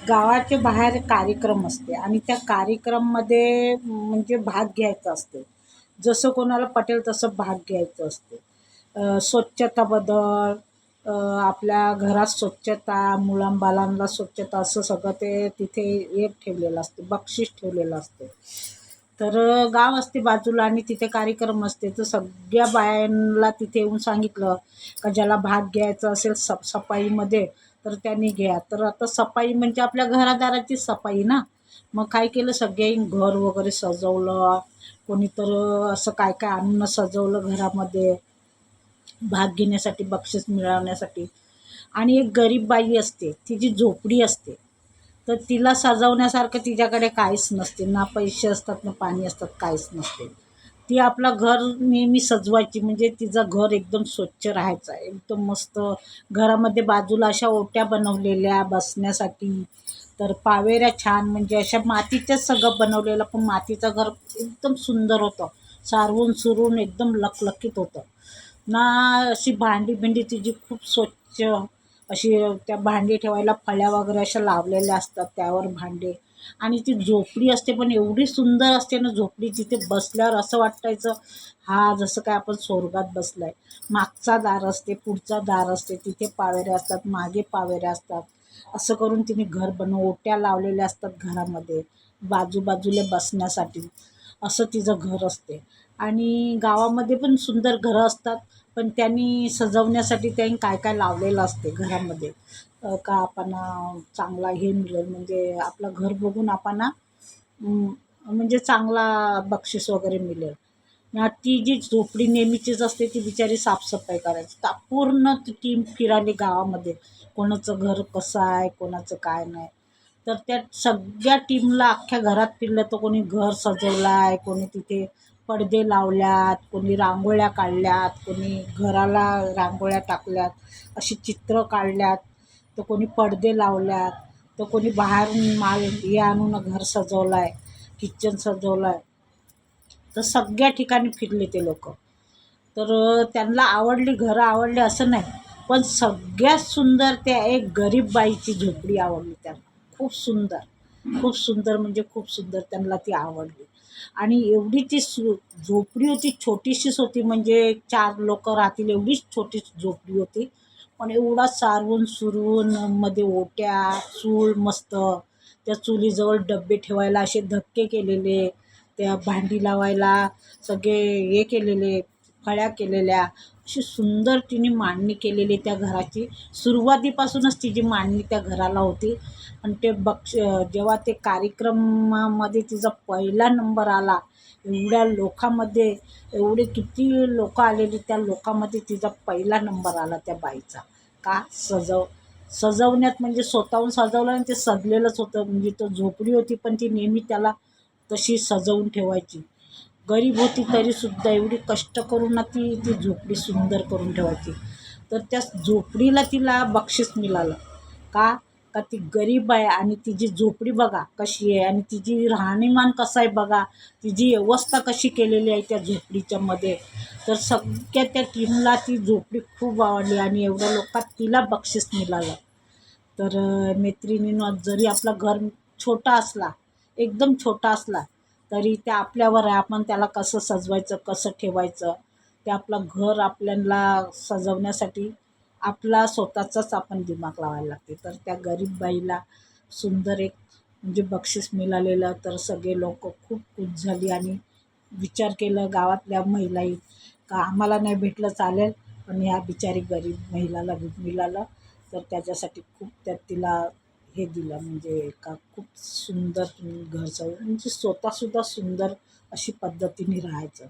गावाच्या बाहेर कार्यक्रम असते आणि त्या कार्यक्रममध्ये म्हणजे भाग घ्यायचा असते. जसं कोणाला पटेल तसं भाग घ्यायचं असते. स्वच्छताबद्दल, आपल्या घरात स्वच्छता, मुलांबालांना स्वच्छता असं सगळं ते तिथे एक ठेवलेलं असते, बक्षीस ठेवलेलं असते. तर गाव असते बाजूला आणि तिथे कार्यक्रम असते. तर सगळ्या बायांना तिथे येऊन सांगितलं का ज्याला भाग घ्यायचा असेल सफाईमध्ये तर त्यांनी घ्या. तर आता सफाई म्हणजे आपल्या घरादाराची सफाई ना. मग काय केलं सगळ्यांनी घर वगैरे सजवलं. कोणी तर असं काय काय आणून सजवलं घरामध्ये भाग घेण्यासाठी, बक्षीस मिळवण्यासाठी. आणि एक गरीब बाई असते, तिची झोपडी असते. तर तिला सजवण्यासारखं तिच्याकडे काहीच नसते. ना पैसे असतात, ना पाणी असतात, काहीच नसते. ती आपलं घर नेहमी सजवायची म्हणजे तिचं घर एकदम स्वच्छ राहायचं, एकदम मस्त. घरामध्ये बाजूला अशा ओट्या बनवलेल्या बसण्यासाठी. तर पावेऱ्या छान म्हणजे अशा मातीच्याच सगळं बनवलेलं, पण मातीचं घर एकदम सुंदर होतं. सारवून सुरून एकदम लखलखीत होतं ना. अशी भांडी भिंडी तिची खूप स्वच्छ अशी, त्या भांडी ठेवायला फळ्या वगैरे अशा लावलेल्या असतात त्यावर भांडे. आणि ती झोपडी असते पण एवढी सुंदर असते ना झोपडी, तिथे बसल्यावर असं वाटायचं हा जसं काय आपण स्वर्गात बसलाय. मागचा दार असते, पुढचा दार असते, तिथे पावेऱ्या असतात, मागे पावेऱ्या असतात. असं करून तिने घर ओट्या लावलेल्या असतात घरामध्ये बाजूबाजूला बसण्यासाठी. असं तिचं घर असते. आणि गावामध्ये पण सुंदर घरं असतात, पण त्यांनी सजवण्यासाठी त्यांनी काय काय लावलेलं असते घरामध्ये. का आपण चांगला हे मिळेल म्हणजे आपलं घर बघून आपण म्हणजे चांगला बक्षीस वगैरे मिळेल. ती जी झोपडी नेहमीचीच असते ती बिचारी साफसफाई करायची. तर पूर्ण ती टीम फिराली गावामध्ये, कोणाचं घर कसं आहे, कोणाचं काय नाही. तर त्या सगळ्या टीमला अख्ख्या घरात फिरलं. तर कोणी घर सजवलं आहे, कोणी तिथे पडदे लावल्यात, कोणी रांगोळ्या काढल्यात, कोणी घराला रांगोळ्या टाकल्यात, अशी चित्र काढल्यात. तर कोणी पडदे लावल्यात, तर कोणी बाहेरून माल हे आणून घर सजवलं आहे, किचन सजवलं आहे. तर सगळ्या ठिकाणी फिरले ते लोक. तर त्यांना आवडली, घरं आवडली असं नाही, पण सगळ्यात सुंदर त्या एक गरीब बाईची झोपडी आवडली त्यांना. खूप सुंदर, खूप सुंदर म्हणजे खूप सुंदर त्यांना ती आवडली. आणि एवढी ती झोपडी होती, छोटीशीच होती, म्हणजे 4 लोक राहतील एवढीच छोटी झोपडी होती. पण एवढा सारवून सुरवून, मध्ये ओट्या, चूल मस्त, त्या चुलीजवळ डबे ठेवायला असे धक्के केलेले, त्या भांडी लावायला सगळे हे केलेले, फळ्या केलेल्या. अशी सुंदर तिने मांडणी केलेली त्या घराची. सुरुवातीपासूनच तिची मांडणी त्या घराला होती. आणि ते जेव्हा ते कार्यक्रमामध्ये तिचा पहिला नंबर आला, एवढ्या लोकांमध्ये, एवढे किती लोक आलेली, त्या लोकांमध्ये तिचा पहिला नंबर आला त्या बाईचा. का सजवण्यात म्हणजे स्वतःहून सजवलं आणि ते सजलेलंच होतं. म्हणजे तो झोपडी होती पण ती नेहमी त्याला तशी सजवून ठेवायची. गरीब होती तरीसुद्धा एवढी कष्ट करून ना ती ती झोपडी सुंदर करून ठेवायची. तर त्या झोपडीला तिला बक्षीस मिळालं. का का ती गरीब आहे आणि तिची झोपडी बघा कशी आहे आणि तिची राहणीमान कसं आहे बघा, तिची व्यवस्था कशी केलेली आहे त्या झोपडीच्या मध्ये. तर सगळ्या त्या टीमला ती झोपडी खूप आवडली आणि एवढ्या लोकात तिला बक्षीस मिळालं. तर मैत्रिणींनो, जरी आपला घर छोटा असला, एकदम छोटा असला, तरी ते आपल्यावर आहे, आपण त्याला कसं सजवायचं, कसं ठेवायचं. ते आपलं घर आपल्याला सजवण्यासाठी आपला स्वतःचाच आपण दिमाग लावायला लागते. तर त्या गरीब बाईला सुंदर एक म्हणजे बक्षीस मिळालेलं. तर सगळे लोक खूप खुश झाली आणि विचार केलं गावातल्या महिलाही का आम्हाला नाही भेटलं चालेल, पण ह्या बिचारी गरीब महिलाला मिळालं. तर त्याच्यासाठी खूप त्यात तिला हे दिलं म्हणजे का खूप सुंदर तुम्ही घर म्हणजे स्वतःसुद्धा सुंदर अशी पद्धतीने राहायचं.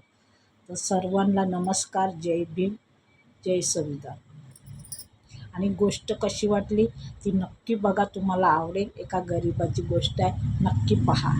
तर सर्वांना नमस्कार, जय भीम, जय संविधान. आणि गोष्ट कशी वाटली ती नक्की बघा, तुम्हाला आवडेल. एका गरिबाची गोष्ट आहे, नक्की पहा.